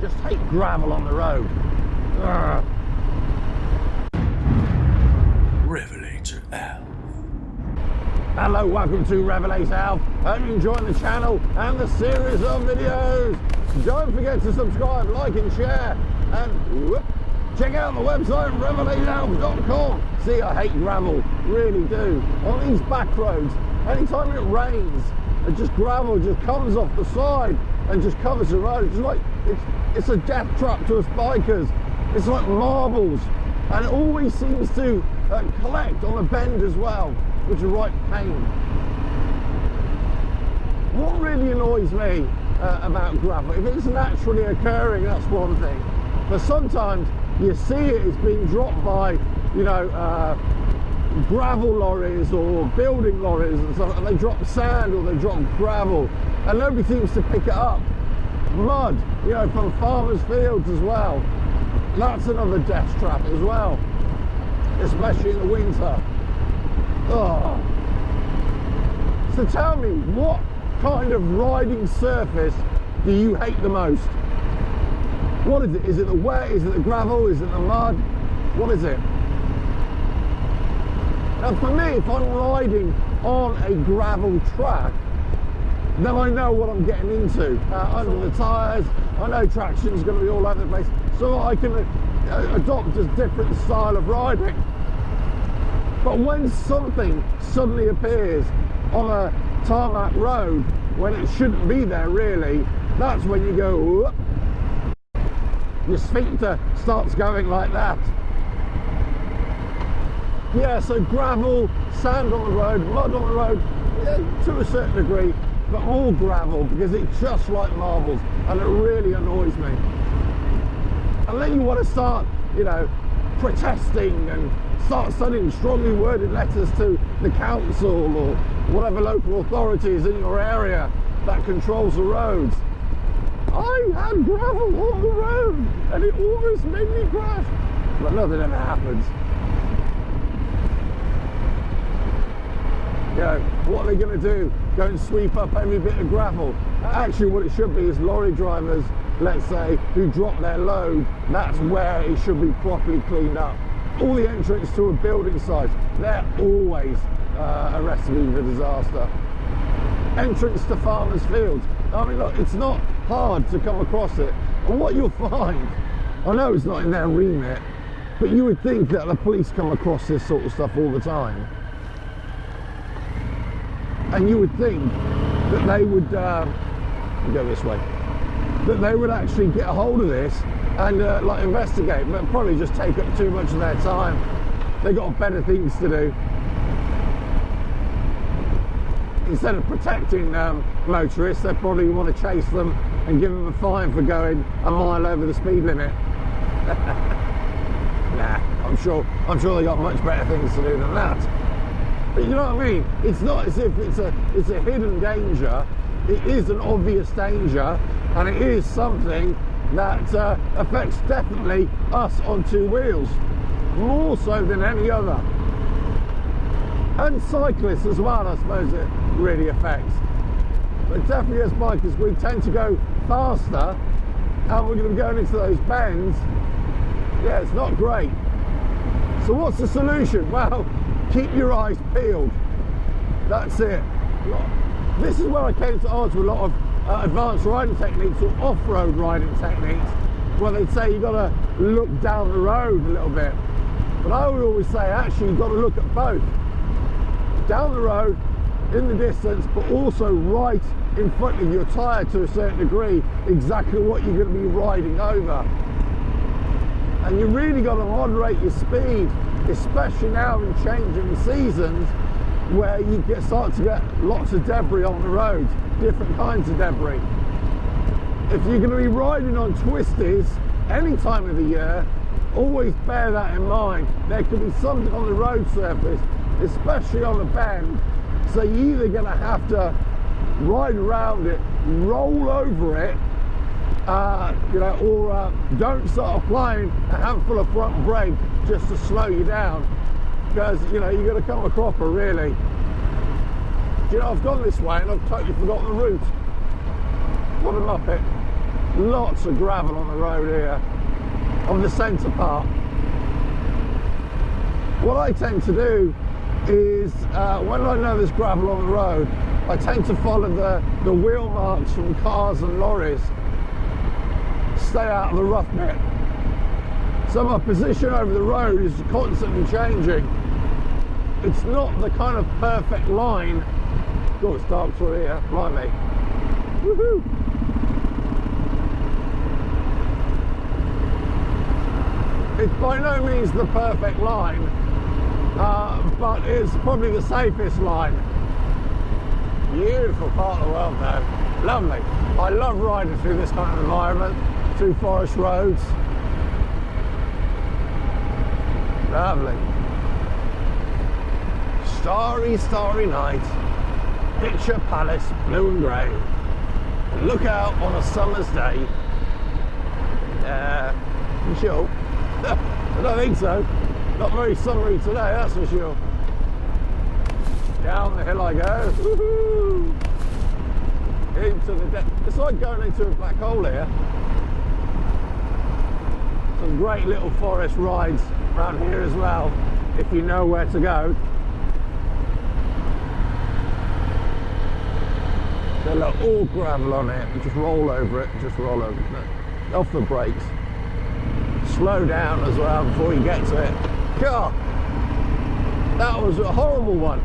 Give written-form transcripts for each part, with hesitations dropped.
just hate gravel on the road. Ugh. RevelatorAlf. Hello, welcome to RevelatorAlf. Hope you're enjoying the channel and the series of videos. Don't forget to subscribe, like and share. And check out the website, RevelatorAlf.com. See, I hate gravel, really do. On these back roads, anytime it rains, gravel just comes off the side and just covers the road. It's like, it's a death trap to us bikers. It's like marbles. And it always seems to collect on a bend as well, which is right pain. What really annoys me about gravel, if it's naturally occurring, that's one thing. But sometimes you see it's being dropped by, you know, gravel lorries or building lorries and stuff, and they drop sand or they drop gravel, and nobody seems to pick it up. Mud, you know, from farmers' fields as well. That's another death trap as well, especially in the winter. Oh. So tell me, what kind of riding surface do you hate the most? What is it? Is it the wet? Is it the gravel? Is it the mud? What is it? Now for me, if I'm riding on a gravel track, then I know what I'm getting into. Under the tyres, I know traction's going to be all over the place, so I can adopt a different style of riding. But when something suddenly appears on a tarmac road, when it shouldn't be there really, that's when you go, whoop. Your sphincter starts going like that. Yeah, so gravel, sand on the road, mud on the road, yeah, to a certain degree, but more gravel because it's just like marbles, and it really annoys me. And then you want to start, you know, protesting and start sending strongly worded letters to the council or whatever local authorities in your area that controls the roads. I had gravel on the road and it almost made me crash, but nothing ever happens. You know, what are they going to do? Go and sweep up every bit of gravel? Actually, what it should be is lorry drivers, let's say, who drop their load, that's where it should be properly cleaned up. All the entrance to a building site, they're always a recipe for disaster. Entrance to farmers' fields. I mean, look, it's not hard to come across it. And what you'll find, I know it's not in their remit, but you would think that the police come across this sort of stuff all the time. And you would think that they would, go this way, that they would actually get a hold of this and like investigate, but probably just take up too much of their time. They've got better things to do. Instead of protecting motorists, they probably want to chase them and give them a fine for going a mile over the speed limit. Nah, I'm sure they got much better things to do than that. But you know what I mean? It's not as if it's a hidden danger. It is an obvious danger, and it is something that affects definitely us on two wheels, more so than any other. And cyclists as well, I suppose it really affects. But definitely as bikers, we tend to go faster, and we're going to be going into those bends. Yeah, it's not great. So what's the solution? Well, keep your eyes peeled. That's it. This is where I came to argue a lot of advanced riding techniques or off-road riding techniques, where they'd say you've got to look down the road a little bit. But I would always say, actually, you've got to look at both. Down the road, in the distance, but also right in front of your tyre to a certain degree, exactly what you're going to be riding over. And you really got to moderate your speed, especially now in changing seasons, where you start to get lots of debris on the road, different kinds of debris. If you're going to be riding on twisties any time of the year, always bear that in mind. There could be something on the road surface, especially on the bend, so you're either going to have to ride around it, roll over it, you know, or don't start applying a handful of front brake just to slow you down, because you know you're going to come a cropper really. You know, I've gone this way and I've totally forgotten the route. What a muppet. Lots of gravel on the road here, on the centre part. What I tend to do is, when I know there's gravel on the road, I tend to follow the wheel marks from cars and lorries. Stay out of the rough bit. So my position over the road is constantly changing. It's not the kind of perfect line. God, it's dark through here, blimey. Woohoo! It's by no means the perfect line, but it's probably the safest line. Beautiful part of the world though. Lovely. I love riding through this kind of environment, through forest roads. Lovely. Starry, starry night. Picture palace, blue and grey. And look out on a summer's day. You sure? I don't think so. Not very summery today, that's for sure. Down the hill I go. Woohoo! Into the depth. It's like going into a black hole here. Some great little forest rides around here as well, if you know where to go. So look, all gravel on it. You just roll over it, just roll over it. Off the brakes. Slow down as well before you get to it. God, that was a horrible one.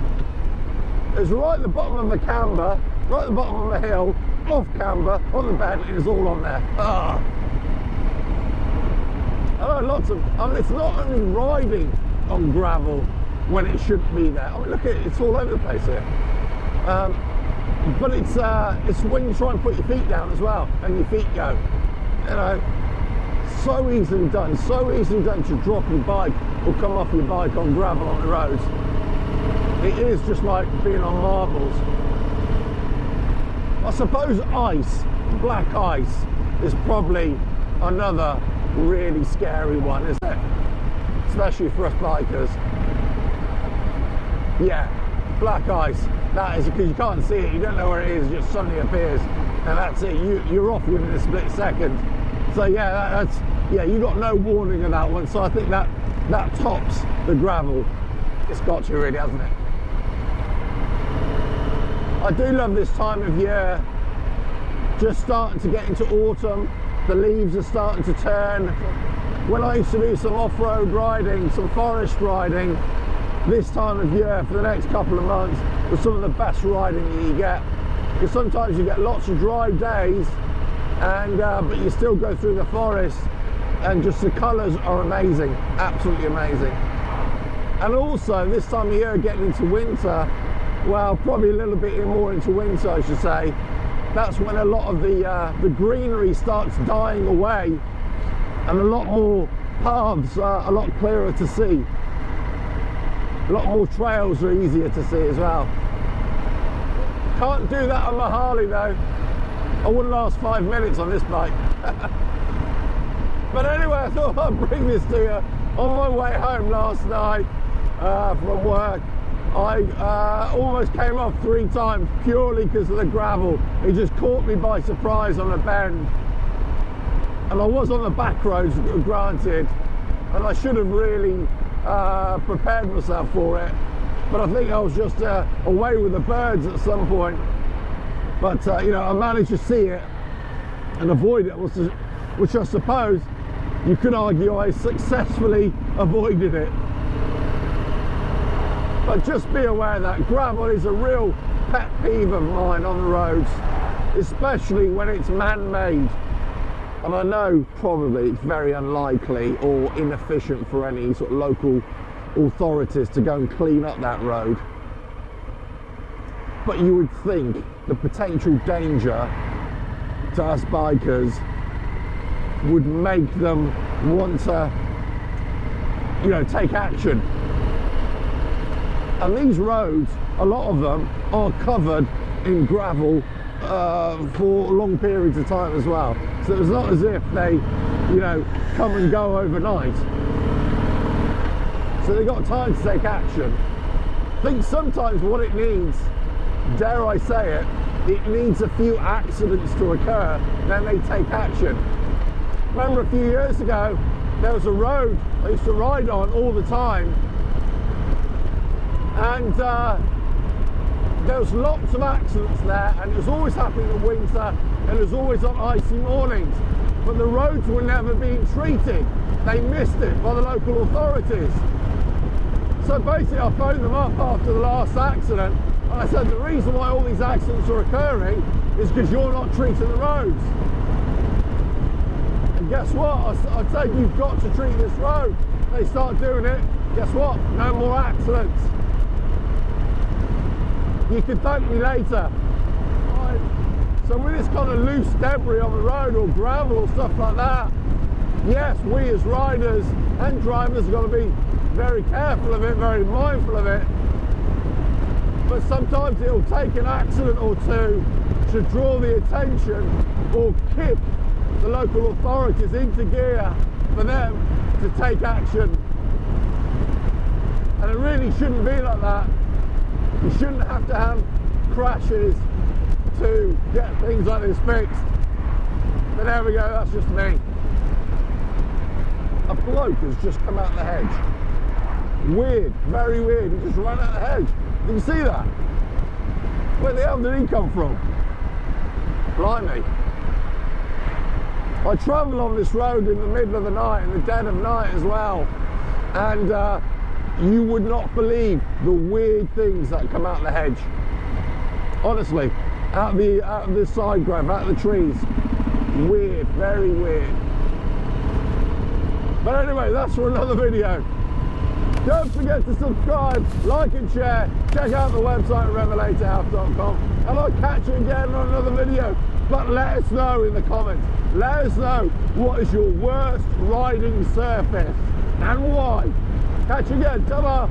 It was right at the bottom of the camber, right at the bottom of the hill, off camber, on the bed, it was all on there. Ah. I know lots of, I mean, it's not only riding on gravel when it shouldn't be there. I mean, look at it, it's all over the place here. But it's when you try and put your feet down as well, and your feet go. You know, so easily done to drop your bike or come off your bike on gravel on the roads. It is just like being on marbles. I suppose ice, black ice, is probably another really scary one, isn't it? Especially for us bikers. Yeah, black ice, that is because you can't see it, you don't know where it is, it just suddenly appears, and that's it, you're off within a split second. So yeah, you got no warning of that one, so I think that tops the gravel. It's got you really, hasn't it? I do love this time of year, just starting to get into autumn, the leaves are starting to turn. When I used to do some off-road riding, some forest riding, this time of year for the next couple of months was some of the best riding that you get, because sometimes you get lots of dry days, and but you still go through the forest, and just the colours are amazing, absolutely amazing. And also this time of year, getting into winter, well, probably a little bit more into winter I should say, that's when a lot of the greenery starts dying away, and a lot more paths are a lot clearer to see. A lot more trails are easier to see as well. Can't do that on my Harley though. I wouldn't last 5 minutes on this bike. But anyway, I thought I'd bring this to you. On my way home last night from work, I almost came off 3 times purely because of the gravel. It just caught me by surprise on a bend. And I was on the back roads, granted, and I should have really prepared myself for it. But I think I was just away with the birds at some point. But you know, I managed to see it and avoid it, which I suppose you could argue I successfully avoided it. But just be aware that gravel is a real pet peeve of mine on the roads, especially when it's man-made. And I know probably it's very unlikely or inefficient for any sort of local authorities to go and clean up that road. But you would think the potential danger to us bikers would make them want to, you know, take action. And these roads, a lot of them are covered in gravel for long periods of time as well. So it's not as if they, you know, come and go overnight. So they've got time to take action. I think sometimes what it needs, dare I say it, it needs a few accidents to occur, then they take action. Remember a few years ago, there was a road I used to ride on all the time, and there was lots of accidents there, and it was always happening in winter, and it was always on icy mornings, but the roads were never being treated. They missed it by the local authorities. So basically I phoned them up after the last accident, and I said the reason why all these accidents are occurring is because you're not treating the roads. And guess what? I said you've got to treat this road. They start doing it, guess what? No more accidents. You can thank me later. Right. So with this kind of loose debris on the road or gravel or stuff like that, yes, we as riders and drivers have got to be very careful of it, very mindful of it. But sometimes it'll take an accident or two to draw the attention or kick the local authorities into gear for them to take action. And it really shouldn't be like that. You shouldn't have to have crashes to get things like this fixed. But there we go, that's just me. A bloke has just come out the hedge. Weird, very weird. He just ran out the hedge. Did you see that? Where the hell did he come from? Blimey. I travel on this road in the middle of the night, in the dead of night as well, and you would not believe the weird things that come out the hedge. Honestly, out of the side grab, out of the trees. Weird, very weird. But anyway, that's for another video. Don't forget to subscribe, like and share. Check out the website RevelatorAlf.com, and I'll catch you again on another video. But let us know in the comments. Let us know what is your worst riding surface and why. Catch you again. Ta-da!